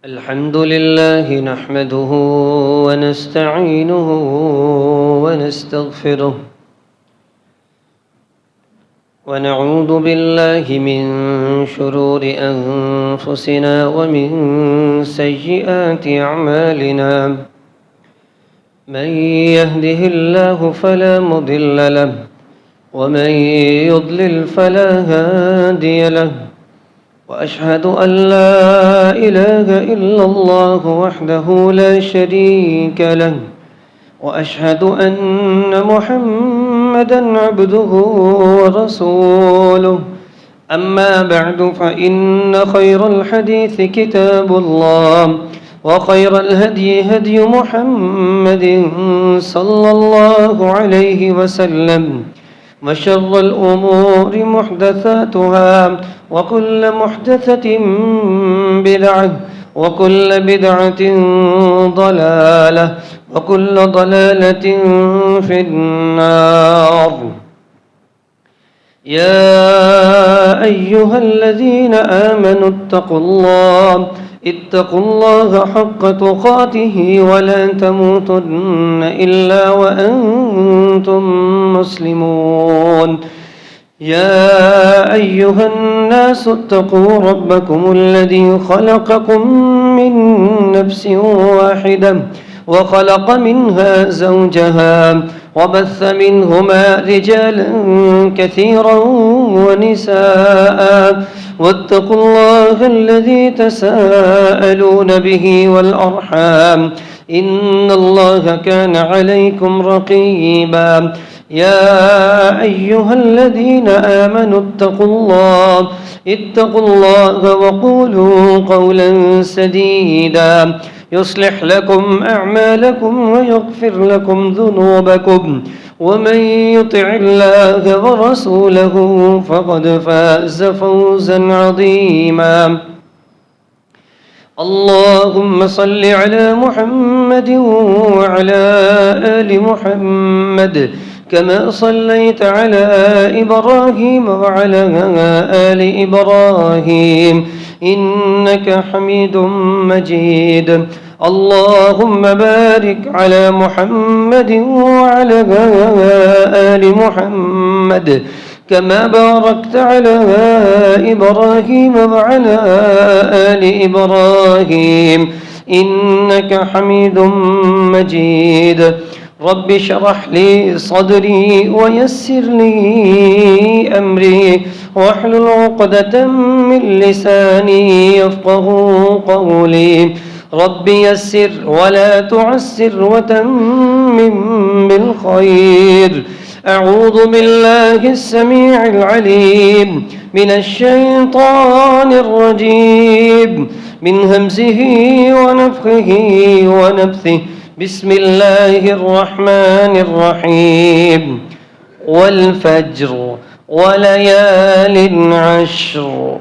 الحمد لله نحمده ونستعينه ونستغفره ونعوذ بالله من شرور أنفسنا ومن سيئات أعمالنا. من يهده الله فلا مضل له ومن يضلل فلا هادي له، وأشهد أن لا إله إلا الله وحده لا شريك له، وأشهد أن محمدًا عبده ورسوله. أما بعد، فإن خير الحديث كتاب الله، وخير الهدي هدي محمد صلى الله عليه وسلم، وشر الأمور محدثاتها، وكل محدثة بدعة، وكل بدعة ضلالة، وكل ضلالة في النار. يا أيها الذين آمنوا اتقوا الله حق تقاته ولا تموتن إلا وأنتم مسلمون. يا أيها الناس اتقوا ربكم الذي خلقكم من نفس واحدة، وخلق منها زوجها، وبث منهما رجالا كثيرا ونساء، واتقوا الله الذي تساءلون به والأرحام، إن الله كان عليكم رقيبا. يا أيها الذين آمنوا اتقوا الله وقولوا قولا سديدا يصلح لكم أعمالكم ويغفر لكم ذنوبكم، ومن يطع الله ورسوله فقد فاز فوزا عظيما. اللهم صل على محمد وعلى آل محمد كما صليت على إبراهيم وعلى آل إبراهيم إنك حميد مجيد. اللهم بارك على محمد وعلى آل محمد كما باركت على إبراهيم وعلى آل إبراهيم إنك حميد مجيد. رب اشرح لي صدري ويسر لي أمري واحلل عقدة من لساني يفقه قولي. رب يسر ولا تعسر وتمم بالخير. أعوذ بالله السميع العليم من الشيطان الرجيم، من همزه ونفخه ونفثه. بسم الله الرحمن الرحيم. والفجر وليال عشر.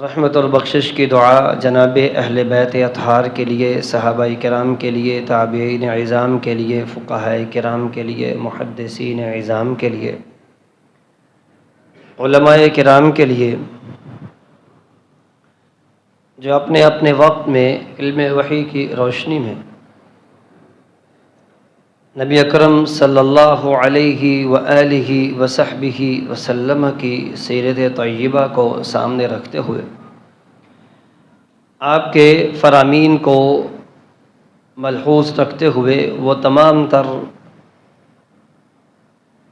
رحمت اور بخشش کی دعا جناب اہل بیت اطہار کے لیے، صحابہ کرام کے لیے، تابعین عظام کے لیے، فقہاء کرام کے لیے، محدثین عظام کے لیے، علماء کرام کے لیے، جو اپنے اپنے وقت میں علم وحی کی روشنی میں نبی اکرم صلی اللہ علیہ وآلہ وصحبہ وسلم کی سیرت طیبہ کو سامنے رکھتے ہوئے آپ کے فرامین کو ملحوظ رکھتے ہوئے وہ تمام تر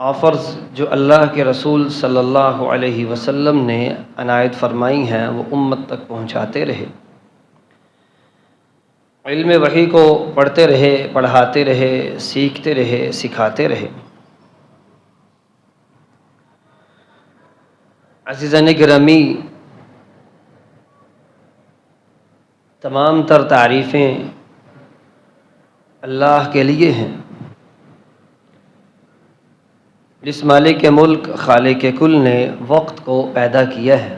آفرز جو اللہ کے رسول صلی اللہ علیہ وسلم نے عنایت فرمائی ہیں وہ امت تک پہنچاتے رہے، علم وحی کو پڑھتے رہے، پڑھاتے رہے، سیکھتے رہے، سکھاتے رہے۔ عزیزان گرامی، تمام تر تعریفیں اللہ کے لیے ہیں، جس مالک ملک خالق کل نے وقت کو پیدا کیا ہے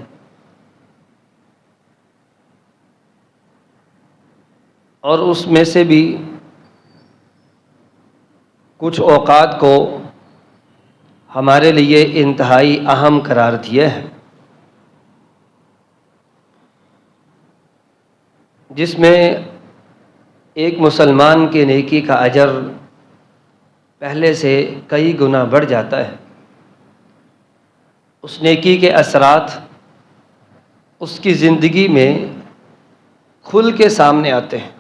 اور اس میں سے بھی کچھ اوقات کو ہمارے لیے انتہائی اہم قرار دیا ہے، جس میں ایک مسلمان کے نیکی کا اجر پہلے سے کئی گنا بڑھ جاتا ہے۔ اس نیکی کے اثرات اس کی زندگی میں کھل کے سامنے آتے ہیں،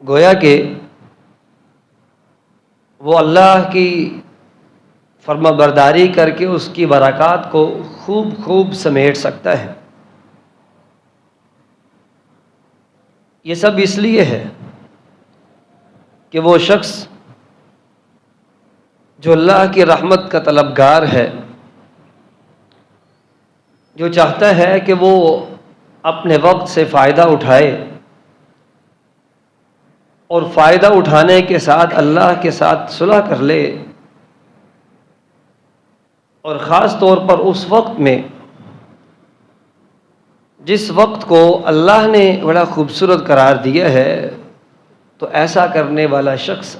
گویا کہ وہ اللہ کی فرما برداری کر کے اس کی برکات کو خوب سمیٹ سکتا ہے۔ یہ سب اس لیے ہے کہ وہ شخص جو اللہ کی رحمت کا طلبگار ہے، جو چاہتا ہے کہ وہ اپنے وقت سے فائدہ اٹھائے اور فائدہ اٹھانے کے ساتھ اللہ کے ساتھ صلح کر لے، اور خاص طور پر اس وقت میں جس وقت کو اللہ نے بڑا خوبصورت قرار دیا ہے، تو ایسا کرنے والا شخص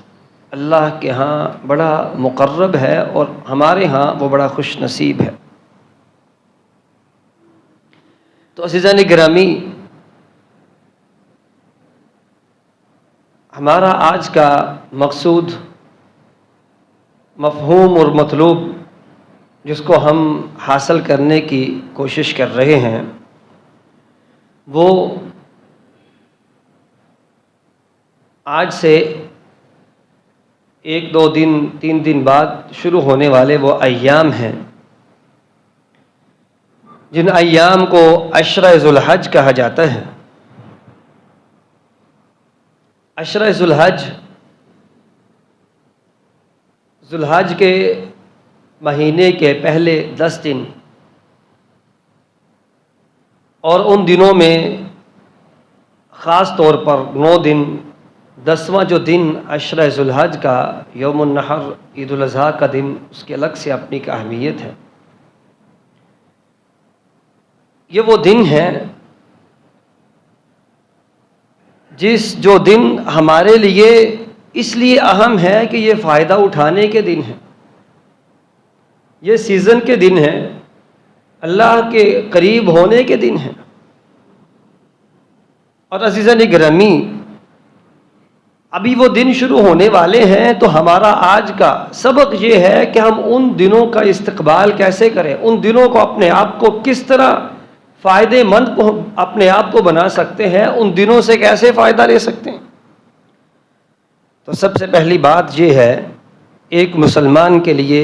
اللہ کے ہاں بڑا مقرب ہے اور ہمارے ہاں وہ بڑا خوش نصیب ہے۔ تو عزیزان گرامی، ہمارا آج کا مقصود، مفہوم اور مطلوب جس کو ہم حاصل کرنے کی کوشش کر رہے ہیں، وہ آج سے ایک دو دن 3 دن بعد شروع ہونے والے وہ ایام ہیں جن ایام کو عشرہ ذو الحج کہا جاتا ہے۔ عشرہ ذو الحج کے مہینے کے پہلے 10 دن، اور ان دنوں میں خاص طور پر 9 دن، 10واں جو دن عشرہ ذو الحج کا یوم النحر، عید الاضحیٰ کا دن، اس کی الگ سے اپنی ایک اہمیت ہے۔ یہ وہ دن ہے جو دن ہمارے لیے اس لیے اہم ہے کہ یہ فائدہ اٹھانے کے دن ہے، یہ سیزن کے دن ہے، اللہ کے قریب ہونے کے دن ہے۔ اور عزیزان گرامی، ابھی وہ دن شروع ہونے والے ہیں، تو ہمارا آج کا سبق یہ ہے کہ ہم ان دنوں کا استقبال کیسے کریں، ان دنوں کو اپنے آپ کو کس طرح فائدے مند کو اپنے آپ کو بنا سکتے ہیں، ان دنوں سے کیسے فائدہ لے سکتے ہیں۔ تو سب سے پہلی بات یہ ہے ایک مسلمان کے لیے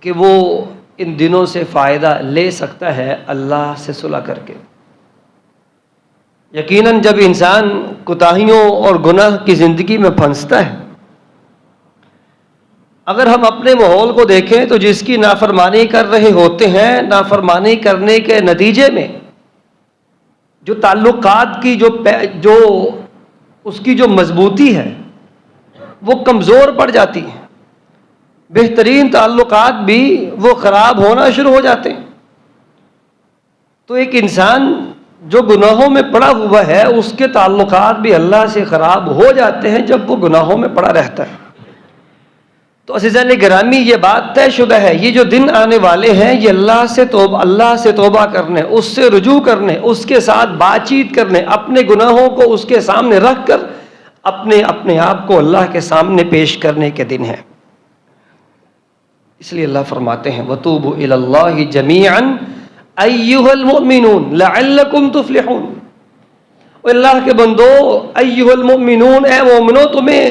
کہ وہ ان دنوں سے فائدہ لے سکتا ہے اللہ سے صلح کر کے۔ یقیناً جب انسان کوتاہیوں اور گناہ کی زندگی میں پھنستا ہے، اگر ہم اپنے ماحول کو دیکھیں تو جس کی نافرمانی کر رہے ہوتے ہیں، نافرمانی کرنے کے نتیجے میں جو تعلقات کی جو اس کی جو مضبوطی ہے وہ کمزور پڑ جاتی ہے، بہترین تعلقات بھی وہ خراب ہونا شروع ہو جاتے ہیں۔ تو ایک انسان جو گناہوں میں پڑا ہوا ہے اس کے تعلقات بھی اللہ سے خراب ہو جاتے ہیں جب وہ گناہوں میں پڑا رہتا ہے۔ تو عزیزان گرامی یہ بات طے شدہ ہے، یہ جو دن آنے والے ہیں یہ اللہ سے توبہ کرنے، اس سے رجوع کرنے، اس کے ساتھ بات چیت کرنے، اپنے گناہوں کو اس کے سامنے رکھ کر اپنے آپ کو اللہ کے سامنے پیش کرنے کے دن ہیں۔ اس لیے اللہ فرماتے ہیں وَتُوبُوا إِلَى اللَّهِ جَمِيعًا أَيُّهَا الْمُؤْمِنُونَ لَعَلَّكُمْ تُفْلِحُونَ۔ اے اللہ کے بندو، ایھا المؤمنون، اے مومنو، تمہیں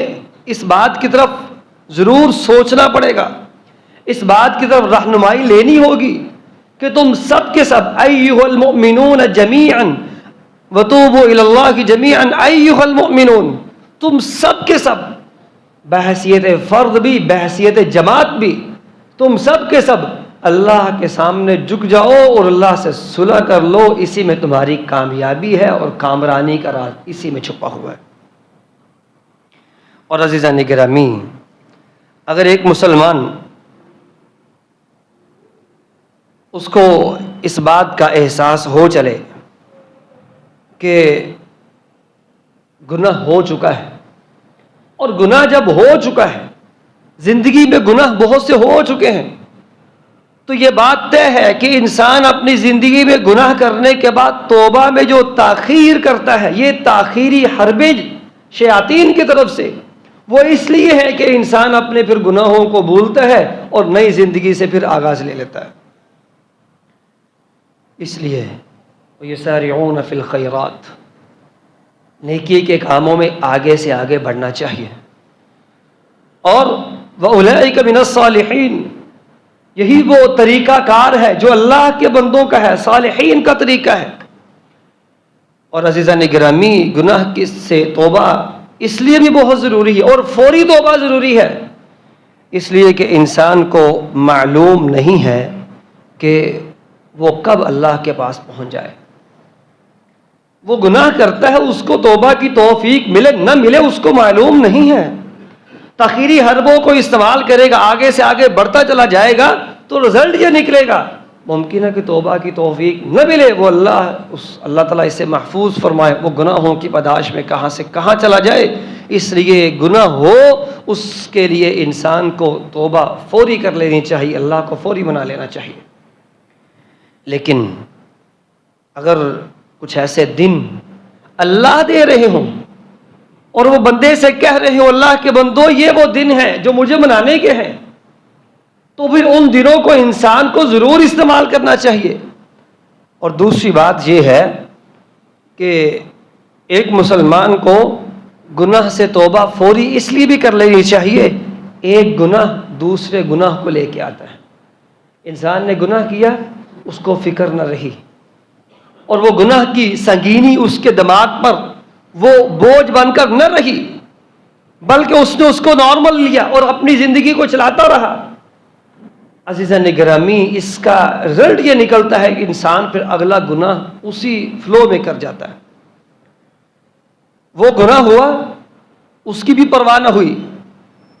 اس بات کی طرف ضرور سوچنا پڑے گا، اس بات کی طرف رہنمائی لینی ہوگی کہ تم سب کے سب ایھا المؤمنون جميعا وتوبوا الى اللہ جميعا ایھا المؤمنون، تم سب کے سب بحیثیت فرد بھی بحیثیت جماعت بھی تم سب کے سب اللہ کے سامنے جھک جاؤ اور اللہ سے صلح کر لو، اسی میں تمہاری کامیابی ہے اور کامرانی کا راز اسی میں چھپا ہوا ہے۔ اور عزیزان گرامی، اگر ایک مسلمان اس کو اس بات کا احساس ہو چلے کہ گناہ ہو چکا ہے، اور گناہ جب ہو چکا ہے، زندگی میں گناہ بہت سے ہو چکے ہیں، تو یہ بات طے ہے کہ انسان اپنی زندگی میں گناہ کرنے کے بعد توبہ میں جو تاخیر کرتا ہے، یہ تاخیری حربے شیاطین کی طرف سے، وہ اس لیے ہے کہ انسان اپنے پھر گناہوں کو بھولتا ہے اور نئی زندگی سے پھر آغاز لے لیتا ہے۔ اس لیے وَيُسَارِعُونَ فِي الْخَيْرَاتِ، نیکی کے کاموں میں آگے سے آگے بڑھنا چاہیے۔ اور وَأُولَئِكَ مِنَ الصَّالِحِينَ، یہی وہ طریقہ کار ہے جو اللہ کے بندوں کا ہے، صالحین کا طریقہ ہے۔ اور عزیزان گرامی، گناہ سے توبہ اس لیے بھی بہت ضروری ہے، اور فوری توبہ ضروری ہے، اس لیے کہ انسان کو معلوم نہیں ہے کہ وہ کب اللہ کے پاس پہنچ جائے۔ وہ گناہ کرتا ہے، اس کو توبہ کی توفیق ملے نہ ملے اس کو معلوم نہیں ہے۔ تاخیری حربوں کو استعمال کرے گا، آگے سے آگے بڑھتا چلا جائے گا تو رزلٹ یہ نکلے گا، ممکن ہے کہ توبہ کی توفیق نہ ملے، وہ اللہ تعالیٰ اسے محفوظ فرمائے، وہ گناہوں کی پاداش میں کہاں سے کہاں چلا جائے۔ اس لیے گناہ ہو اس کے لیے انسان کو توبہ فوری کر لینی چاہیے، اللہ کو فوری منا لینا چاہیے۔ لیکن اگر کچھ ایسے دن اللہ دے رہے ہوں اور وہ بندے سے کہہ رہے ہوں اللہ کے بندو یہ وہ دن ہیں جو مجھے منانے کے ہیں، تو پھر ان دنوں کو انسان کو ضرور استعمال کرنا چاہیے۔ اور دوسری بات یہ ہے کہ ایک مسلمان کو گناہ سے توبہ فوری اس لیے بھی کر لینی چاہیے، ایک گناہ دوسرے گناہ کو لے کے آتا ہے۔ انسان نے گناہ کیا، اس کو فکر نہ رہی، اور وہ گناہ کی سنگینی اس کے دماغ پر وہ بوجھ بن کر نہ رہی، بلکہ اس نے اس کو نارمل لیا اور اپنی زندگی کو چلاتا رہا۔ عزیزان گرامی، اس کا رزلٹ یہ نکلتا ہے کہ انسان پھر اگلا گناہ اسی فلو میں کر جاتا ہے۔ وہ گناہ ہوا، اس کی بھی پرواہ نہ ہوئی،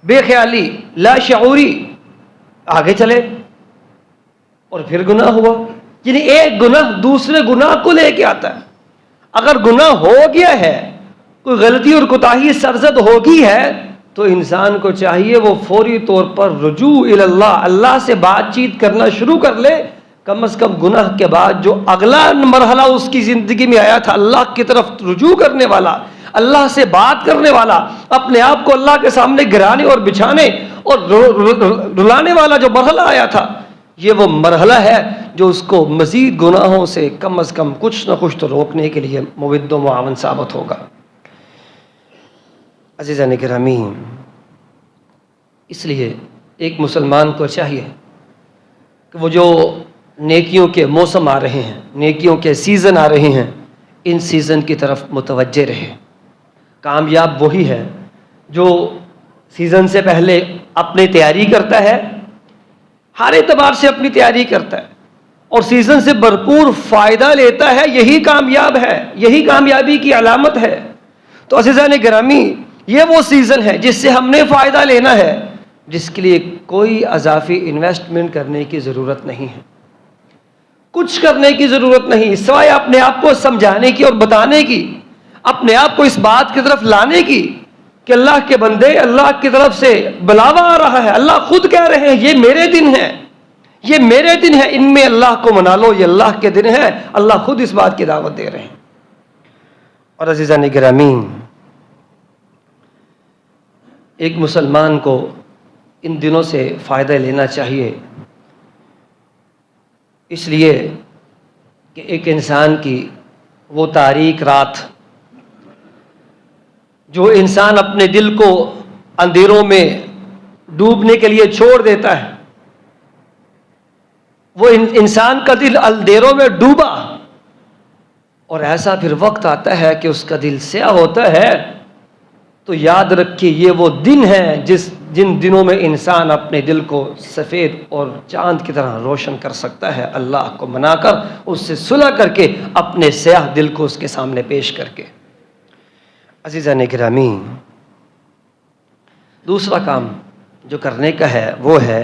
بے خیالی، لا شعوری، آگے چلے، اور پھر گناہ ہوا۔ یعنی ایک گناہ دوسرے گناہ کو لے کے آتا ہے۔ اگر گناہ ہو گیا ہے، کوئی غلطی اور کوتاہی سرزد ہوگی ہے، تو انسان کو چاہیے وہ فوری طور پر رجوع اللہ، اللہ سے بات چیت کرنا شروع کر لے۔ کم از کم گناہ کے بعد جو اگلا مرحلہ اس کی زندگی میں آیا تھا، اللہ کی طرف رجوع کرنے والا، اللہ سے بات کرنے والا، اپنے آپ کو اللہ کے سامنے گرانے اور بچھانے اور رلانے والا جو مرحلہ آیا تھا، یہ وہ مرحلہ ہے جو اس کو مزید گناہوں سے کم از کم کچھ نہ کچھ تو روکنے کے لیے مود و معاون ثابت ہوگا۔ عزیزان گرامی، اس لیے ایک مسلمان کو چاہیے کہ وہ جو نیکیوں کے موسم آ رہے ہیں، نیکیوں کے سیزن آ رہے ہیں، ان سیزن کی طرف متوجہ رہے۔ کامیاب وہی ہے جو سیزن سے پہلے اپنی تیاری کرتا ہے، ہر اعتبار سے اپنی تیاری کرتا ہے، اور سیزن سے بھرپور فائدہ لیتا ہے، یہی کامیاب ہے، یہی کامیابی کی علامت ہے۔ تو عزیزان گرامی، یہ وہ سیزن ہے جس سے ہم نے فائدہ لینا ہے، جس کے لیے کوئی اضافی انویسٹمنٹ کرنے کی ضرورت نہیں ہے، کچھ کرنے کی ضرورت نہیں سوائے اپنے آپ کو سمجھانے کی اور بتانے کی، اپنے آپ کو اس بات کی طرف لانے کی کہ اللہ کے بندے، اللہ کی طرف سے بلاوا آ رہا ہے، اللہ خود کہہ رہے ہیں یہ میرے دن ہے، یہ میرے دن ہے، ان میں اللہ کو منا لو، یہ اللہ کے دن ہے، اللہ خود اس بات کی دعوت دے رہے ہیں۔ اور عزیزان گرامی، ایک مسلمان کو ان دنوں سے فائدہ لینا چاہیے، اس لیے کہ ایک انسان کی وہ تاریک رات جو انسان اپنے دل کو اندھیروں میں ڈوبنے کے لیے چھوڑ دیتا ہے، وہ انسان کا دل اندھیروں میں ڈوبا اور ایسا پھر وقت آتا ہے کہ اس کا دل سیاہ ہوتا ہے، تو یاد رکھیے یہ وہ دن ہے جن دنوں میں انسان اپنے دل کو سفید اور چاند کی طرح روشن کر سکتا ہے، اللہ کو منا کر، اس سے صلح کر کے، اپنے سیاہ دل کو اس کے سامنے پیش کر کے۔ عزیزان گرامی، دوسرا کام جو کرنے کا ہے وہ ہے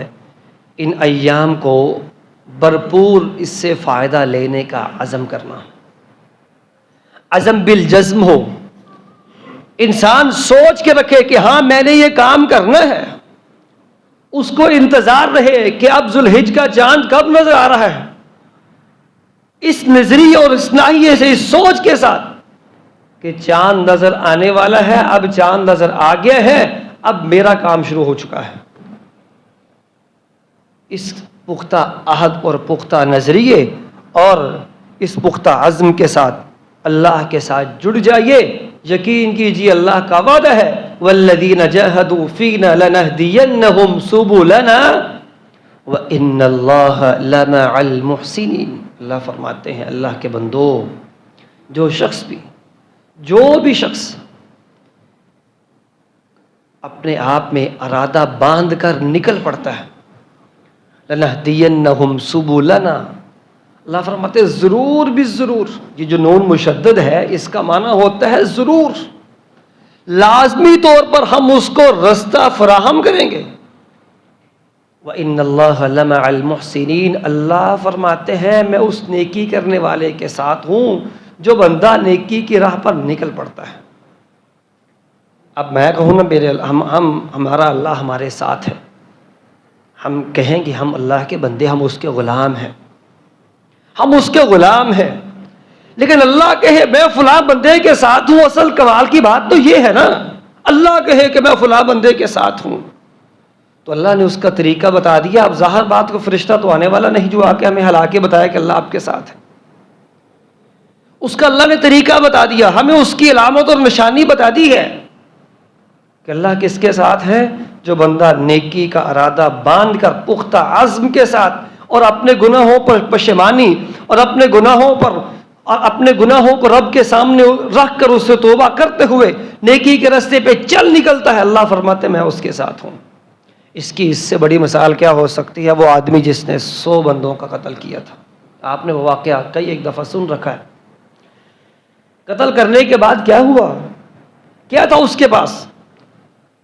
ان ایام کو بھرپور اس سے فائدہ لینے کا عزم کرنا، عزم بالجزم ہو، انسان سوچ کے رکھے کہ ہاں میں نے یہ کام کرنا ہے، اس کو انتظار رہے کہ اب ذوالحج کا چاند کب نظر آ رہا ہے، اس نظریے اور اس ناحیے سے، اس سوچ کے ساتھ کہ چاند نظر آنے والا ہے، اب چاند نظر آ گیا ہے، اب میرا کام شروع ہو چکا ہے، اس پختہ عہد اور پختہ نظریے اور اس پختہ عزم کے ساتھ اللہ کے ساتھ جڑ جائیے، یقین کیجیے اللہ کا وعدہ ہے والذین جاہدوا فینا لنہدینہم سبلنا وان اللہ لمع المحسنین۔ اللہ فرماتے ہیں اللہ کے بندو، جو بھی شخص اپنے آپ میں ارادہ باندھ کر نکل پڑتا ہے، لنہدینہم سبلنا، اللہ فرماتے ہیں ضرور بھی ضرور، یہ جو نون مشدد ہے اس کا معنی ہوتا ہے ضرور، لازمی طور پر ہم اس کو رستہ فراہم کریں گے۔ وَإِنَّ اللَّهَ لَمَعَ الْمُحْسِنِينَ، اللہ فرماتے ہیں میں اس نیکی کرنے والے کے ساتھ ہوں جو بندہ نیکی کی راہ پر نکل پڑتا ہے۔ اب میں کہوں نا ہمارا اللہ ہمارے ساتھ ہے، ہم کہیں گے ہم اللہ کے بندے، ہم اس کے غلام ہیں، ہم اس کے غلام ہیں، لیکن اللہ کہے میں فلاں بندے کے ساتھ ہوں، اصل کمال کی بات تو یہ ہے نا، اللہ کہے کہ میں فلاں بندے کے ساتھ ہوں، تو اللہ نے اس کا طریقہ بتا دیا۔ اب ظاہر بات کو فرشتہ تو آنے والا نہیں جو آ کے ہمیں ہلا کے بتایا کہ اللہ آپ کے ساتھ ہے، اس کا اللہ نے طریقہ بتا دیا، ہمیں اس کی علامت اور نشانی بتا دی ہے کہ اللہ کس کے ساتھ ہے، جو بندہ نیکی کا ارادہ باندھ کر پختہ عزم کے ساتھ اور اپنے گناہوں پر پشیمانی اور اپنے گناہوں کو رب کے سامنے رکھ کر اس سے توبہ کرتے ہوئے نیکی کے راستے پہ چل نکلتا ہے، اللہ فرماتے میں اس کے ساتھ ہوں۔ اس کی اس سے بڑی مثال کیا ہو سکتی ہے؟ وہ آدمی جس نے 100 بندوں کا قتل کیا تھا، آپ نے وہ واقعہ کئی ایک دفعہ سن رکھا ہے۔ قتل کرنے کے بعد کیا ہوا؟ کیا تھا اس کے پاس؟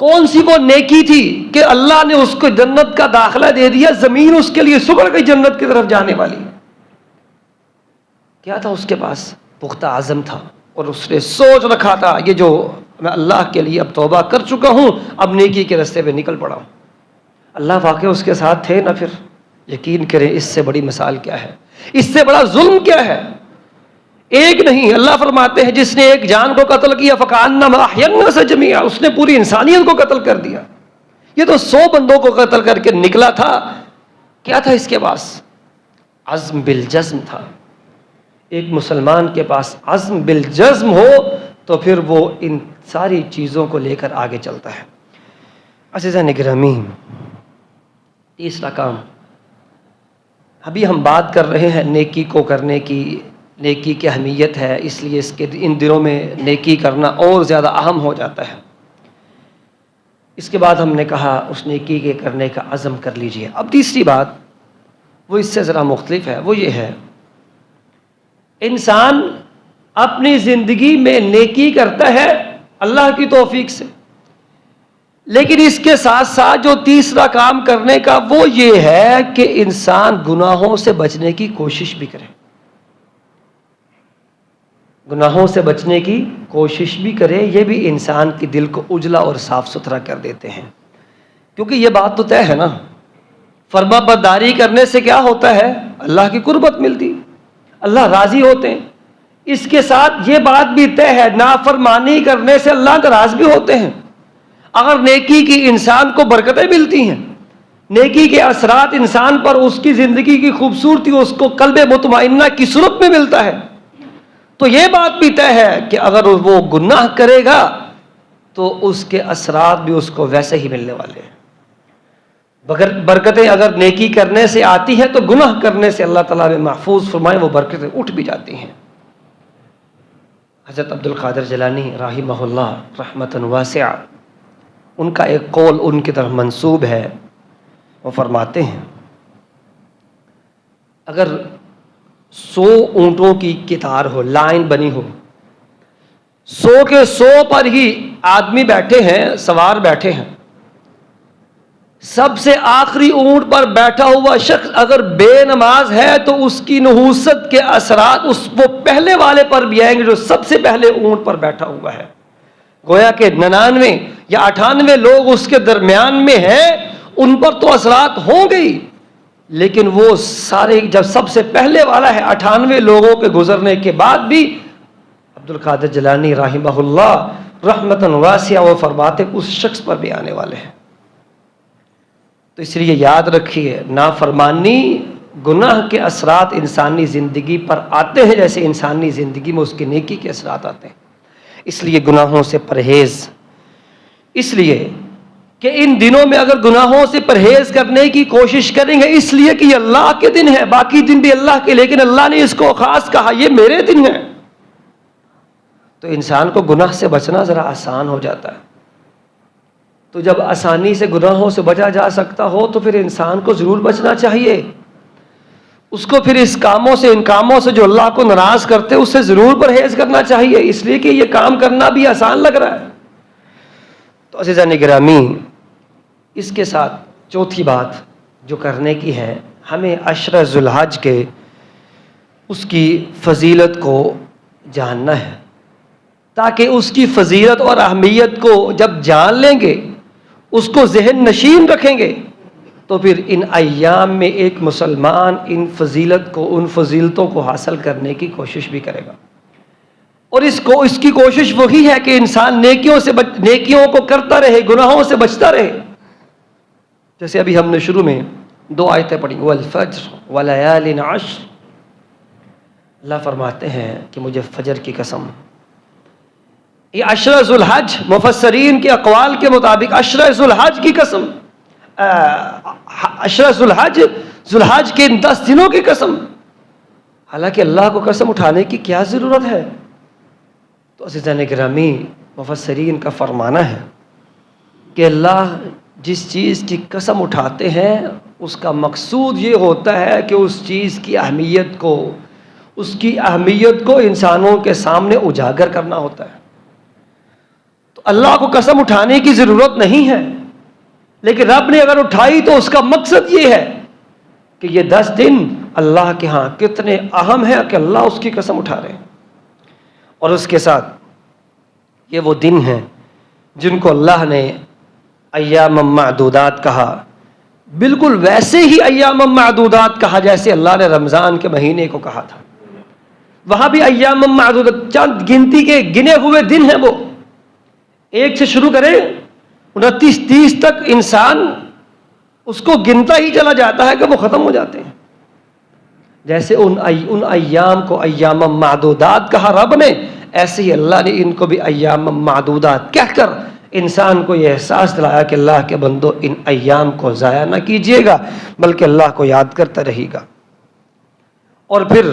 کون سی وہ نیکی تھی کہ اللہ نے اس کو جنت کا داخلہ دے دیا، زمین اس کے لیے سگڑ گئی جنت کی طرف جانے والی؟ کیا تھا اس کے پاس؟ پختہ عزم تھا، اور اس نے سوچ رکھا تھا یہ جو میں اللہ کے لیے اب توبہ کر چکا ہوں، اب نیکی کے راستے پہ نکل پڑا ہوں۔ اللہ واقعہ اس کے ساتھ تھے نہ؟ پھر یقین کریں اس سے بڑی مثال کیا ہے، اس سے بڑا ظلم کیا ہے؟ ایک نہیں، اللہ فرماتے ہیں جس نے ایک جان کو قتل کیا فَكَأَنَّمَا أَحْيَا النَّاسَ جَمِيعًا، اس نے پوری انسانیت کو قتل کر دیا۔ یہ تو 100 بندوں کو قتل کر کے نکلا تھا۔ کیا تھا اس کے پاس؟ عزم بالجزم تھا۔ ایک مسلمان کے پاس عزم بالجزم ہو تو پھر وہ ان ساری چیزوں کو لے کر آگے چلتا ہے۔ عزیزان گرامی، تیسرا کام، ابھی ہم بات کر رہے ہیں نیکی کو کرنے کی، نیکی کی اہمیت ہے، اس لیے ان دنوں میں نیکی کرنا اور زیادہ اہم ہو جاتا ہے۔ اس کے بعد ہم نے کہا اس نیکی کے کرنے کا عزم کر لیجئے۔ اب تیسری بات وہ اس سے ذرا مختلف ہے، وہ یہ ہے انسان اپنی زندگی میں نیکی کرتا ہے اللہ کی توفیق سے، لیکن اس کے ساتھ ساتھ جو تیسرا کام کرنے کا وہ یہ ہے کہ انسان گناہوں سے بچنے کی کوشش بھی کرے، گناہوں سے بچنے کی کوشش بھی کرے۔ یہ بھی انسان کے دل کو اجلا اور صاف ستھرا کر دیتے ہیں، کیونکہ یہ بات تو طے ہے نا، فرما برداری کرنے سے کیا ہوتا ہے؟ اللہ کی قربت ملتی، اللہ راضی ہوتے ہیں۔ اس کے ساتھ یہ بات بھی طے ہے، نافرمانی کرنے سے اللہ ناراض بھی ہوتے ہیں۔ اگر نیکی کی انسان کو برکتیں ملتی ہیں، نیکی کے اثرات انسان پر، اس کی زندگی کی خوبصورتی اس کو قلب مطمئنہ کی صورت میں ملتا ہے، تو یہ بات بھی طے ہے کہ اگر وہ گناہ کرے گا تو اس کے اثرات بھی اس کو ویسے ہی ملنے والے ہیں۔ برکتیں اگر نیکی کرنے سے آتی ہیں تو گناہ کرنے سے اللہ تعالیٰ نے محفوظ فرمائے وہ برکتیں اٹھ بھی جاتی ہیں۔ حضرت عبد القادر جیلانی رحمہ اللہ رحمتاً واسعہ، ان کا ایک قول ان کی طرف منسوب ہے، وہ فرماتے ہیں اگر 100 اونٹوں کی قطار ہو، لائن بنی ہو، 100 کے 100 پر ہی آدمی بیٹھے ہیں، سوار بیٹھے ہیں، سب سے آخری اونٹ پر بیٹھا ہوا شخص اگر بے نماز ہے تو اس کی نحوست کے اثرات وہ پہلے والے پر بھی آئیں گے جو سب سے پہلے اونٹ پر بیٹھا ہوا ہے۔ گویا کہ 99 یا 98 لوگ اس کے درمیان میں ہیں، ان پر تو اثرات ہوں گے، لیکن وہ سارے جب سب سے پہلے والا ہے 98 لوگوں کے گزرنے کے بعد بھی عبد القادر جیلانی رحمہ اللہ رحمتاً واسعہ وہ فرماتے اس شخص پر بھی آنے والے ہیں۔ تو اس لیے یاد رکھیے، نافرمانی گناہ کے اثرات انسانی زندگی پر آتے ہیں جیسے انسانی زندگی میں اس کی نیکی کے اثرات آتے ہیں۔ اس لیے گناہوں سے پرہیز، اس لیے کہ ان دنوں میں اگر گناہوں سے پرہیز کرنے کی کوشش کریں گے، اس لیے کہ یہ اللہ کے دن ہے، باقی دن بھی اللہ کے، لیکن اللہ نے اس کو خاص کہا یہ میرے دن ہے، تو انسان کو گناہ سے بچنا ذرا آسان ہو جاتا ہے۔ تو جب آسانی سے گناہوں سے بچا جا سکتا ہو تو پھر انسان کو ضرور بچنا چاہیے، اس کو پھر اس کاموں سے، ان کاموں سے جو اللہ کو ناراض کرتے اس سے ضرور پرہیز کرنا چاہیے، اس لیے کہ یہ کام کرنا بھی آسان لگ رہا ہے۔ تو عزیزان گرامی، اس کے ساتھ چوتھی بات جو کرنے کی ہے، ہمیں عشر ذو الحج کے اس کی فضیلت کو جاننا ہے، تاکہ اس کی فضیلت اور اہمیت کو جب جان لیں گے، اس کو ذہن نشین رکھیں گے، تو پھر ان ایام میں ایک مسلمان ان فضیلت کو، ان فضیلتوں کو حاصل کرنے کی کوشش بھی کرے گا۔ اور اس کی کوشش وہی ہے کہ انسان نیکیوں کو کرتا رہے، گناہوں سے بچتا رہے۔ جیسے ابھی ہم نے شروع میں 2 آیتیں پڑھی، والفجر وليال عشر، اللہ فرماتے ہیں کہ مجھے فجر کی قسم، یہ عشر ذو الحج مفسرین کے اقوال کے مطابق عشر ذو الحج کی قسم، عشر ذو الحج کے ان 10 دنوں کی قسم، حالانکہ اللہ کو قسم اٹھانے کی کیا ضرورت ہے؟ تو عزیزان گرامی، مفسرین کا فرمانا ہے کہ اللہ جس چیز کی قسم اٹھاتے ہیں اس کا مقصود یہ ہوتا ہے کہ اس چیز کی اہمیت کو انسانوں کے سامنے اجاگر کرنا ہوتا ہے۔ تو اللہ کو قسم اٹھانے کی ضرورت نہیں ہے، لیکن رب نے اگر اٹھائی تو اس کا مقصد یہ ہے کہ یہ 10 دن اللہ کے ہاں کتنے اہم ہیں کہ اللہ اس کی قسم اٹھا رہے ہیں۔ اور اس کے ساتھ یہ وہ دن ہیں جن کو اللہ نے ایام معدودات کہا، بالکل ویسے ہی ایام معدودات کہا جیسے اللہ نے رمضان کے مہینے کو کہا تھا۔ وہاں بھی ایام معدودات، چند گنتی کے گنے ہوئے دن ہیں، وہ 1 سے شروع کریں 29 30 تک انسان اس کو گنتا ہی چلا جاتا ہے کہ وہ ختم ہو جاتے ہیں۔ جیسے ان ایام کو ایام معدودات کہا رب نے، ایسے ہی اللہ نے ان کو بھی ایام معدودات کہہ کر انسان کو یہ احساس دلایا کہ اللہ کے بندو ان ایام کو ضائع نہ کیجیے گا، بلکہ اللہ کو یاد کرتا رہے گا۔ اور پھر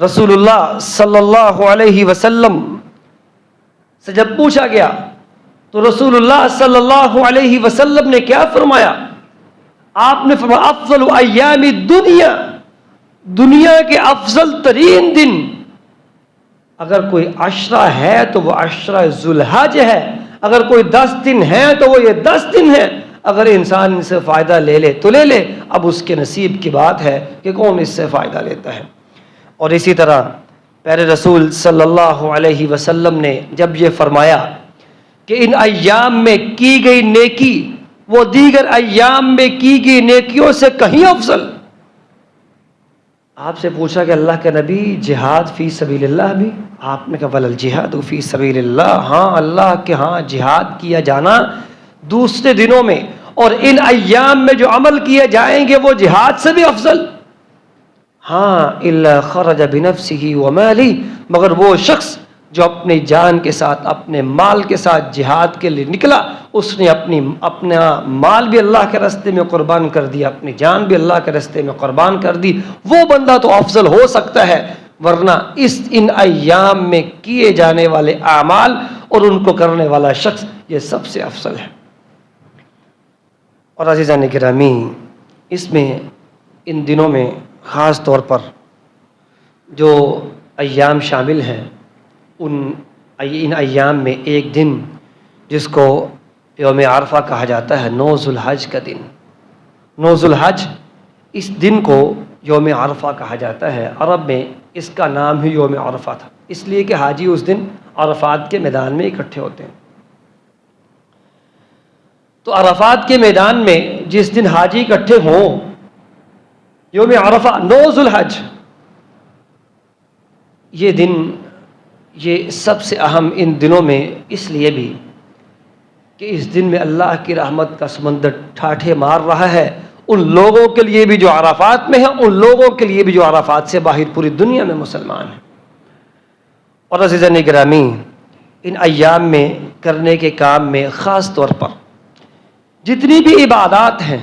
رسول اللہ صلی اللہ علیہ وسلم سے جب پوچھا گیا تو رسول اللہ صلی اللہ علیہ وسلم نے کیا فرمایا؟ آپ نے فرمایا افضل ایام الدنیا، دنیا کے افضل ترین دن اگر کوئی عشرہ ہے تو وہ عشرہ ذو الحج ہے، اگر کوئی 10 دن ہے تو وہ یہ 10 دن ہے، اگر انسان ان سے فائدہ لے لے تو لے لے، اب اس کے نصیب کی بات ہے کہ کون اس سے فائدہ لیتا ہے۔ اور اسی طرح پیارے رسول صلی اللہ علیہ وسلم نے جب یہ فرمایا کہ ان ایام میں کی گئی نیکی وہ دیگر ایام میں کی گئی نیکیوں سے کہیں افضل۔ آپ سے پوچھا کہ اللہ کے نبی جہاد فی سبیل اللہ بھی؟ آپ نے کہا وللجہاد فی سبیل اللہ، ہاں اللہ کے ہاں جہاد کیا جانا دوسرے دنوں میں اور ان ایام میں جو عمل کیے جائیں گے وہ جہاد سے بھی افضل۔ ہاں الا خرج بنفسه وماله، مگر وہ شخص جو اپنی جان کے ساتھ اپنے مال کے ساتھ جہاد کے لیے نکلا، اس نے اپنا مال بھی اللہ کے راستے میں قربان کر دیا، اپنی جان بھی اللہ کے راستے میں قربان کر دی، وہ بندہ تو افضل ہو سکتا ہے، ورنہ ان ایام میں کیے جانے والے اعمال اور ان کو کرنے والا شخص یہ سب سے افضل ہے۔ اور عزیزان گرامی، اس میں ان دنوں میں خاص طور پر جو ایام شامل ہیں، ان ایام میں ایک دن جس کو یوم عرفہ کہا جاتا ہے، 9 ذو الحج کا دن، 9 ذو الحج، اس دن کو یوم عرفہ کہا جاتا ہے۔ عرب میں اس کا نام ہی یوم عرفہ تھا، اس لیے کہ حاجی اس دن عرفات کے میدان میں اکٹھے ہوتے ہیں۔ تو عرفات کے میدان میں جس دن حاجی اکٹھے ہوں، یوم عرفہ 9 ذو الحج، یہ دن یہ سب سے اہم ان دنوں میں اس لیے بھی کہ اس دن میں اللہ کی رحمت کا سمندر ٹھاٹھے مار رہا ہے، ان لوگوں کے لیے بھی جو عرفات میں ہیں، ان لوگوں کے لیے بھی جو عرفات سے باہر پوری دنیا میں مسلمان ہیں۔ اور عزیزان گرامی، ان ایام میں کرنے کے کام میں خاص طور پر جتنی بھی عبادات ہیں،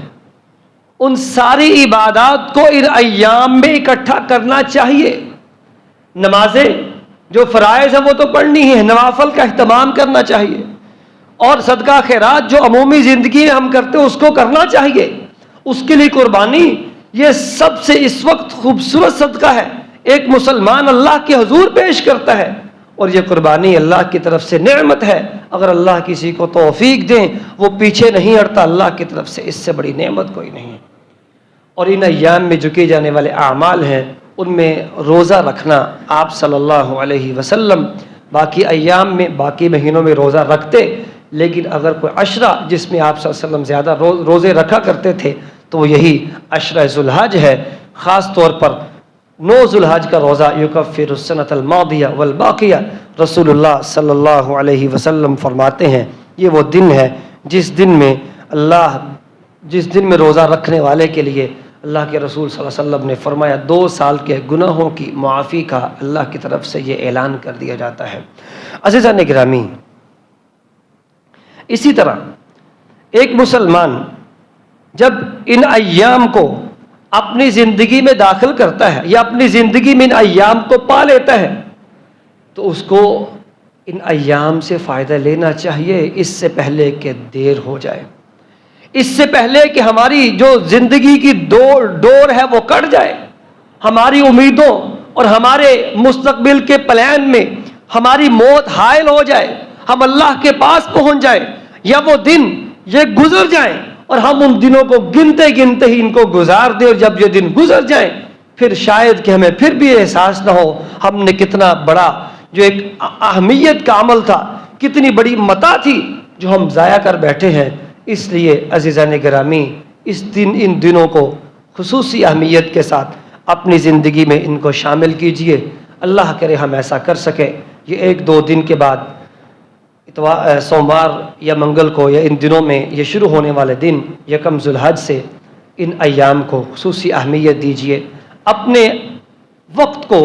ان ساری عبادات کو ان ایام میں اکٹھا کرنا چاہیے۔ نمازیں جو فرائض ہیں وہ تو پڑھنی ہے، نوافل کا اہتمام کرنا چاہیے، اور صدقہ خیرات جو عمومی زندگی میں ہم کرتے ہیں اس کو کرنا چاہیے، اس کے لیے قربانی، یہ سب سے اس وقت خوبصورت صدقہ ہے ایک مسلمان اللہ کے حضور پیش کرتا ہے، اور یہ قربانی اللہ کی طرف سے نعمت ہے۔ اگر اللہ کسی کو توفیق دیں وہ پیچھے نہیں ہٹتا، اللہ کی طرف سے اس سے بڑی نعمت کوئی نہیں ہے۔ اور ان ایام میں جو کیے جانے والے اعمال ہیں ان میں روزہ رکھنا، آپ صلی اللہ علیہ وسلم باقی ایام میں باقی مہینوں میں روزہ رکھتے، لیکن اگر کوئی عشرہ جس میں آپ صلی اللہ علیہ وسلم زیادہ روزے رکھا کرتے تھے تو وہ یہی عشرہ ذو الحج ہے۔ خاص طور پر 9 ذو الحج کا روزہ یکفر السنۃ الماضیہ والباقیہ، رسول اللہ صلی اللہ علیہ وسلم فرماتے ہیں یہ وہ دن ہے جس دن میں روزہ رکھنے والے کے لیے اللہ کے رسول صلی اللہ علیہ وسلم نے فرمایا 2 سال کے گناہوں کی معافی کا اللہ کی طرف سے یہ اعلان کر دیا جاتا ہے۔ عزیزان گرامی، اسی طرح ایک مسلمان جب ان ایام کو اپنی زندگی میں داخل کرتا ہے یا اپنی زندگی میں ان ایام کو پا لیتا ہے تو اس کو ان ایام سے فائدہ لینا چاہیے، اس سے پہلے کہ دیر ہو جائے، اس سے پہلے کہ ہماری جو زندگی کی ڈور ہے وہ کٹ جائے، ہماری امیدوں اور ہمارے مستقبل کے پلان میں ہماری موت حائل ہو جائے، ہم اللہ کے پاس پہنچ جائیں، یا وہ دن یہ گزر جائیں اور ہم ان دنوں کو گنتے گنتے ہی ان کو گزار دیں، اور جب یہ دن گزر جائیں پھر شاید کہ ہمیں پھر بھی احساس نہ ہو ہم نے کتنا بڑا جو ایک اہمیت کا عمل تھا، کتنی بڑی متاع تھی جو ہم ضائع کر بیٹھے ہیں۔ اس لیے عزیزان گرامی، ان دنوں کو خصوصی اہمیت کے ساتھ اپنی زندگی میں ان کو شامل کیجئے، اللہ کرے ہم ایسا کر سکیں۔ یہ 1-2 دن کے بعد سوموار یا منگل کو یا ان دنوں میں یہ شروع ہونے والے دن یکم ذو الحج سے ان ایام کو خصوصی اہمیت دیجئے، اپنے وقت کو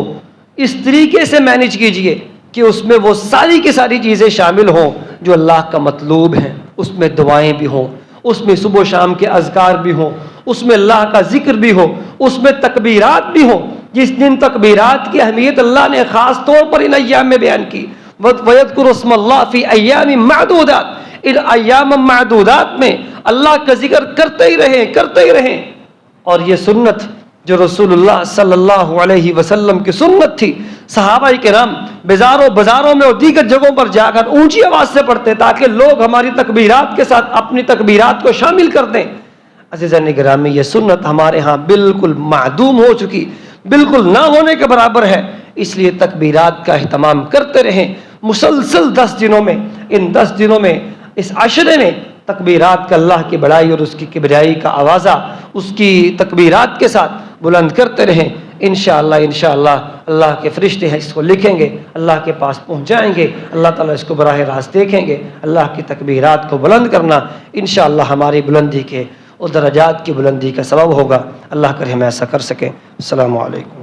اس طریقے سے مینیج کیجئے کہ اس میں وہ ساری کی ساری چیزیں شامل ہوں جو اللہ کا مطلوب ہیں، اس میں دعائیں بھی ہوں، اس میں صبح و شام کے اذکار بھی ہوں، اس میں اللہ کا ذکر بھی ہو، اس میں تکبیرات بھی ہوں۔ جس دن تکبیرات کی اہمیت اللہ نے خاص طور پر ان ایام میں بیان کی، وَيَذْكُرُ اسْمَ اللَّهِ فِي أَيَّامٍ مَّعْدُودَاتٍ، ان ایام معدودات میں اللہ کا ذکر کرتے ہی رہیں۔ اور یہ سنت جو رسول اللہ صلی اللہ علیہ وسلم کی سنت تھی، صحابہ کرام بازاروں میں اور دیگر جگہوں پر جا کر اونچی آواز سے پڑھتے تاکہ لوگ ہماری تکبیرات کے ساتھ اپنی تکبیرات کو شامل کر دیں۔ عزیزان گرامی، یہ سنت ہمارے ہاں بالکل معدوم ہو چکی، بالکل نہ ہونے کے برابر ہے، اس لیے تکبیرات کا اہتمام کرتے رہیں۔ مسلسل 10 دنوں میں، ان 10 دنوں میں، اس عشرے میں تکبیرات کا اللہ کی بڑائی اور اس کی کبریائی کا آوازہ اس کی تکبیرات کے ساتھ بلند کرتے رہیں۔ انشاءاللہ اللہ کے فرشتے ہیں اس کو لکھیں گے، اللہ کے پاس پہنچائیں گے، اللہ تعالیٰ اس کو براہ راست دیکھیں گے۔ اللہ کی تکبیرات کو بلند کرنا انشاءاللہ ہماری بلندی کے اور درجات کی بلندی کا سبب ہوگا۔ اللہ کرے ہم ایسا کر سکیں۔ السلام علیکم۔